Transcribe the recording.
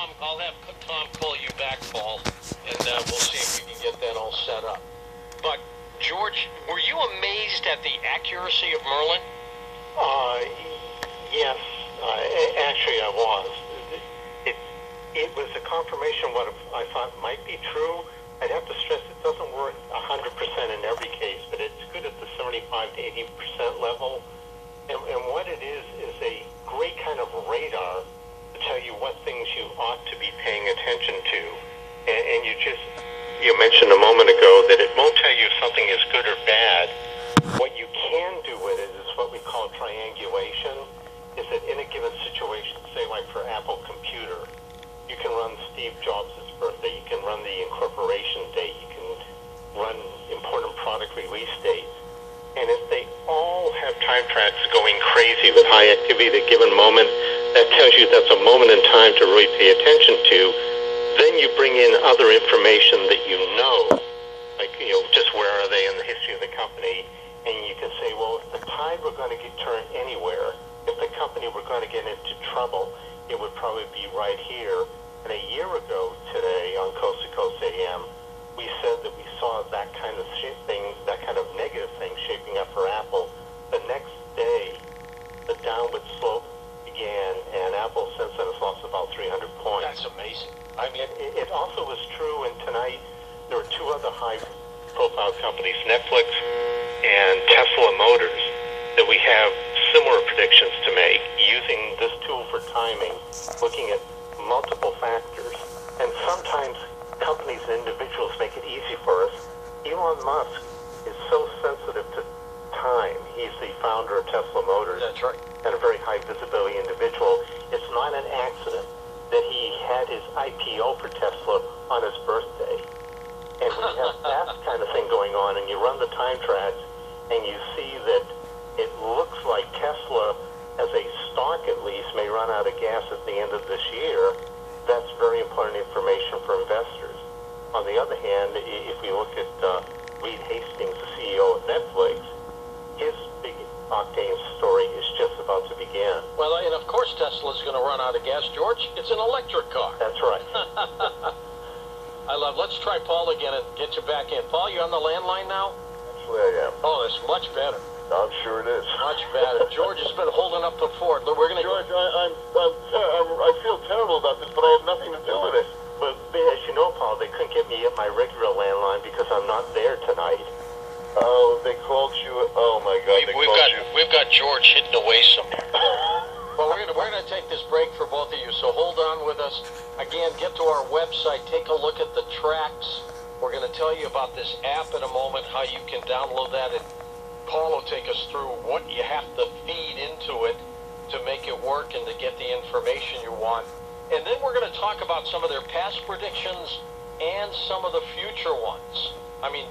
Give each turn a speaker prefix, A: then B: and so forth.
A: I'll have Tom call you back, Paul, and we'll see if we can get that all set up. But George, were you amazed at the accuracy of Merlin?
B: Yes. Actually, I was. It was a confirmation of what I thought might be true. I'd have to stress it doesn't work 100% in every case, but it's good at the 75 to 80% level. And what it is a great kind of radar to tell you what things you ought to be paying attention to. And you mentioned a moment ago that it won't tell you if something is good or bad. What you can do with it is what we call triangulation, is that in a given situation, say like for Apple Computer, you can run Steve Jobs' birthday, you can run the incorporation date, you can run important product release dates. And if they all have time tracks going crazy with high activity at a given moment, that tells you that's a moment in time to really pay attention to. Then you bring in other information that you know, like, just where are they in the history of the company, and you can say, well, if the tide were going to get turned anywhere, if the company were going to get into trouble, it would probably be right here. And a year ago today on Coast to Coast AM, we said that we saw that kind of thing, that kind of negative thing shaping up for Apple. The next day, the downward slope began, and Apple since then has lost about 300 points.
A: That's amazing. I mean,
B: it also was true, and tonight there were two other high-profile companies, Netflix and Tesla Motors, that we have similar predictions to make using this tool for timing, looking at multiple factors. And sometimes companies and individuals make it easy for us. Elon Musk is so sensitive to time. He's the founder of Tesla Motors.
A: That's right.
B: And a very high visibility individual. It's not an accident that he had his IPO for Tesla on his birthday. And when you have that kind of thing going on and you run the time tracks and you see that it looks like Tesla, as a stock at least, may run out of gas at the end of this year, that's very important information for investors. On the other hand, if we look at Reed Hastings, the CEO of Netflix, his big octane story is just about to begin.
A: Well, and of course Tesla's going to run out of gas, George. It's an electric car.
B: That's right.
A: Let's try Paul again and get you back in. Paul, you on the landline now?
C: Actually, I am.
A: Oh, that's much better.
C: I'm sure it is.
A: Much better. George has been holding up the fort. We're going to.
C: George, I feel terrible about this, but I have nothing to do with it.
B: But as you know, Paul, they couldn't get me at my regular landline because I'm not there tonight.
C: Oh, they called you. Oh my God,
A: we've got George hidden away somewhere. Well, we're gonna take this break for both of you. So hold on with us. Again, get to our website. Take a look at the tracks. We're going to tell you about this app in a moment. How you can download that, and Paul will take us through what you have to feed into it to make it work and to get the information you want. And then we're going to talk about some of their past predictions and some of the future ones. I mean,